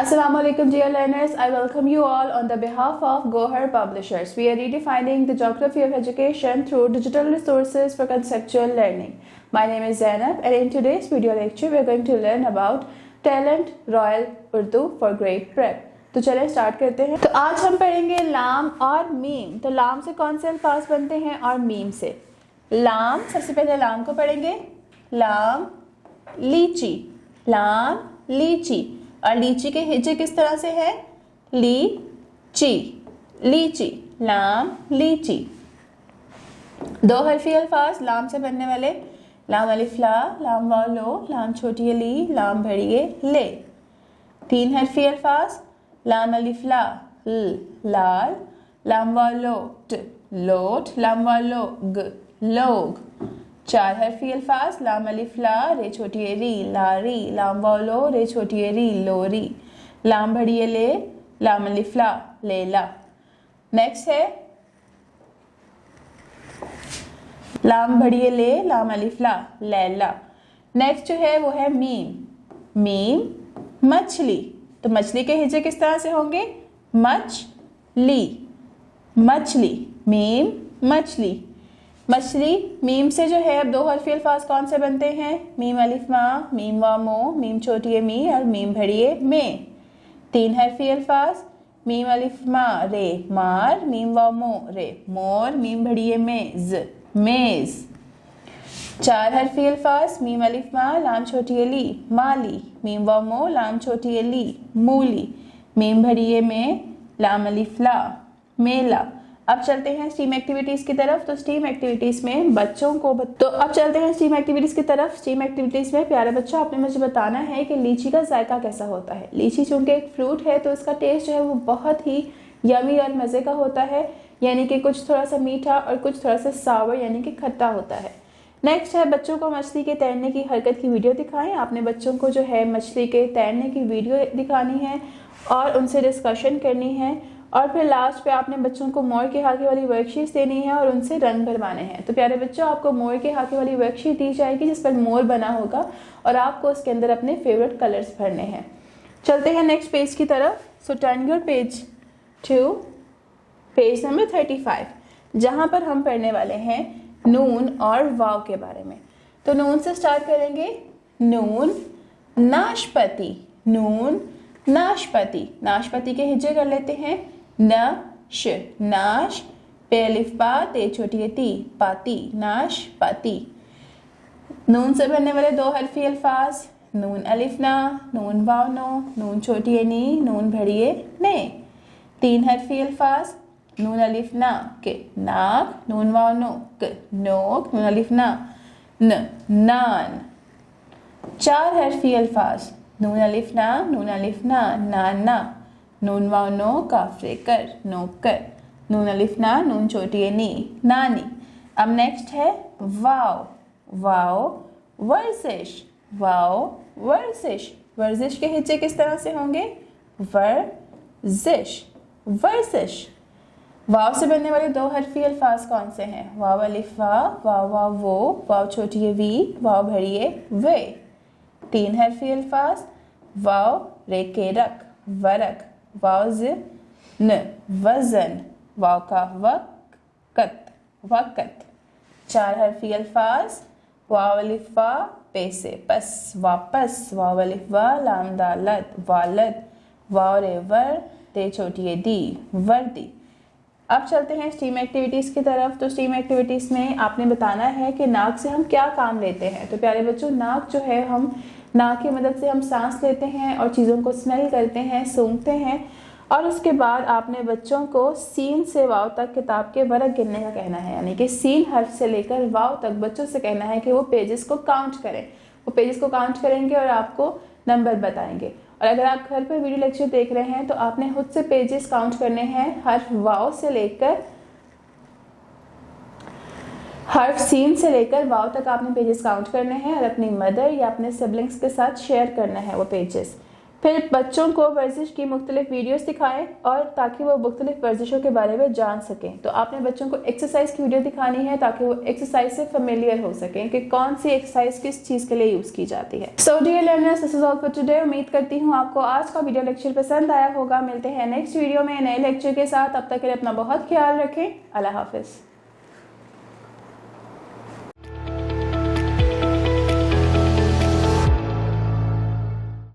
Assalamualaikum dear learners, I welcome you all on the behalf of Gohar Publishers. We are redefining the geography of education through digital resources for conceptual learning. My name is Zainab and in today's video lecture we are going to learn about Talent Royal Urdu for Grade Prep. तो चलें start करते हैं। तो आज हम पढ़ेंगे लाम और मीम। तो लाम से कौन से अल्फाज बनते हैं और मीम से। लाम, सबसे पहले लाम को पढ़ेंगे। लाम लीची, लाम लीची। और लीची के हिज्जे किस तरह से है? लीची, लीची, लाम लीची। दो हरफी अल्फाज लाम से बनने वाले, लाम अलिफ ला, लाम वाव लो, लाम छोटी ली, लाम बड़ी ले। तीन हरफी अल्फाज लाम अलिफ ला, लाल, लाम वाव लो ट, लोट, लाम वाव लो ग, लोग। चार हरफी अल्फाज लाम अलिफ ला, रे छोटी री, लारी, लाम वाव लो, रे छोटी री, लोरी, लाम बड़ी ले, लाम अलिफ ला, लेला। नेक्स्ट है लाम बड़ी ले, लाम अलिफ ला, लैला। नेक्स्ट जो है वो है मीम, मीम मछली। तो मछली के हिज्जे किस तरह से होंगे? मछली, मछली, मीम मछली। मछली मीम से जो है अब दो हरफी अल्फाज कौन से बनते हैं? मीम अलिफ मा, मीम वा मो, मीम छोटी मी और मीम बड़ी में। तीन हरफी अल्फाज मीम अलिफ मा रे, मार, मीम वा मो रे, मोर, मीम बड़ी मेज, मेज। चार हरफी अल्फाज मीम अलिफ मा, लाम छोटी ली, माली, मीम वा मो, लाम छोटी ली, मूली, मीम बड़ी में, लाम अलिफ ला, मेला। अब चलते हैं स्टीम एक्टिविटीज की तरफ। तो स्टीम एक्टिविटीज में बच्चों को अब चलते हैं स्टीम एक्टिविटीज की तरफ। स्टीम एक्टिविटीज में प्यारे बच्चों आपने मुझे बताना है कि लीची का जायका कैसा होता है। लीची चूंकि एक फ्रूट है तो इसका टेस्ट जो है वो बहुत ही यमी और मज़े का होता है, यानी कि कुछ थोड़ा सा मीठा और कुछ थोड़ा सा सावर यानी कि खट्टा होता है। नेक्स्ट है बच्चों को मछली के तैरने की हरकत की वीडियो दिखाएं। आपने बच्चों को जो है मछली के तैरने की वीडियो दिखानी है और उनसे डिस्कशन करनी है। और फिर लास्ट पे आपने बच्चों को मोर के हाके वाली वर्कशीट देनी है और उनसे रंग भरवाने हैं। तो प्यारे बच्चों आपको मोर के हाके वाली वर्कशीट दी जाएगी जिस पर मोर बना होगा और आपको उसके अंदर अपने फेवरेट कलर्स भरने हैं। चलते हैं नेक्स्ट पेज की तरफ। So turn your page to page number 35, जहाँ पर हम पढ़ने वाले हैं नून और वाव के बारे में। तो नून से स्टार्ट करेंगे। नून नाशपति, नून नाशपति। नाशपति के हिज्जे कर लेते हैं। न श, नाश, पे अलिफ पा, ते छोटी ती, पाती, नाशपाती। नून से बनने वाले दो हरफी अल्फाज नून अलिफ ना, नून वाव नो, नून छोटी नी, नून भड़िए ने। तीन हरफी अल्फाज नून अलिफ ना के, नाक, नून वाव नो क, नोक, नून अलिफ ना न, नान। चार हरफी अल्फाज नून अलिफ ना, नून अलिफ ना, नाना, नून वाव नो, काफरे कर, नौकर, नून अलिफ ना, नून छोटी नी, नानी। अब नेक्स्ट है वाव, वाव वर्जिश, वाव वर्जिश। वर्जिश के हिज्जे किस तरह से होंगे? वर्जिश, वर्जिश। वाव से बनने वाले दो हरफी अल्फाज कौन से हैं? वाव अलिफ वा, वाव वाव वो, वाव छोटी वी, वाव भड़िए वे। तीन हरफी अल्फाज वाव रे के रक, वरक, वाव ज न, वजन, वाव का वक़्त, वक़्त। चार हरफी अल्फाज वाव अलिफ वा, पे से पस, वापस, वाव अलिफ वा, लाम दालत, वालद, वाव रे वर, ते छोटी दी, वर्दी। अब चलते हैं स्टीम एक्टिविटीज़ की तरफ। तो स्टीम एक्टिविटीज़ में आपने बताना है कि नाक से हम क्या काम लेते हैं। तो प्यारे बच्चों नाक जो है हम नाक की मदद से हम सांस लेते हैं और चीज़ों को स्मेल करते हैं, सूंघते हैं। और उसके बाद आपने बच्चों को सीन से वाव तक किताब के वर्ग गिनने का कहना है, यानी कि सीन हर्फ से लेकर वाव तक बच्चों से कहना है कि वो पेजेस को काउंट करें। वो पेजेस को काउंट करेंगे और आपको नंबर बताएंगे। और अगर आप घर पर वीडियो लेक्चर देख रहे हैं तो आपने खुद से पेजेस काउंट करने हैं, हर्फ वाव से लेकर हर्फ सीन से लेकर वाव तक आपने पेजेस काउंट करने हैं और अपनी मदर या अपने सिबलिंग्स के साथ शेयर करना है वो पेजेस। फिर बच्चों को वर्जिश की मुख्तलिफ वीडियोस दिखाएं और ताकि वो मुख्तलिफ वर्जिशों के बारे में जान सकें। तो आपने बच्चों को एक्सरसाइज की वीडियो दिखानी है ताकि वो एक्सरसाइज से फेमिलियर हो सकें कि कौन सी एक्सरसाइज किस चीज़ के लिए यूज़ की जाती है। So dear learners, this is all for today. उम्मीद करती हूँ आपको आज का वीडियो लेक्चर पसंद आया होगा। मिलते हैं नेक्स्ट वीडियो में नए लेक्चर के साथ। तब तक के लिए अपना बहुत ख्याल रखें। अल्लाह हाफिज़।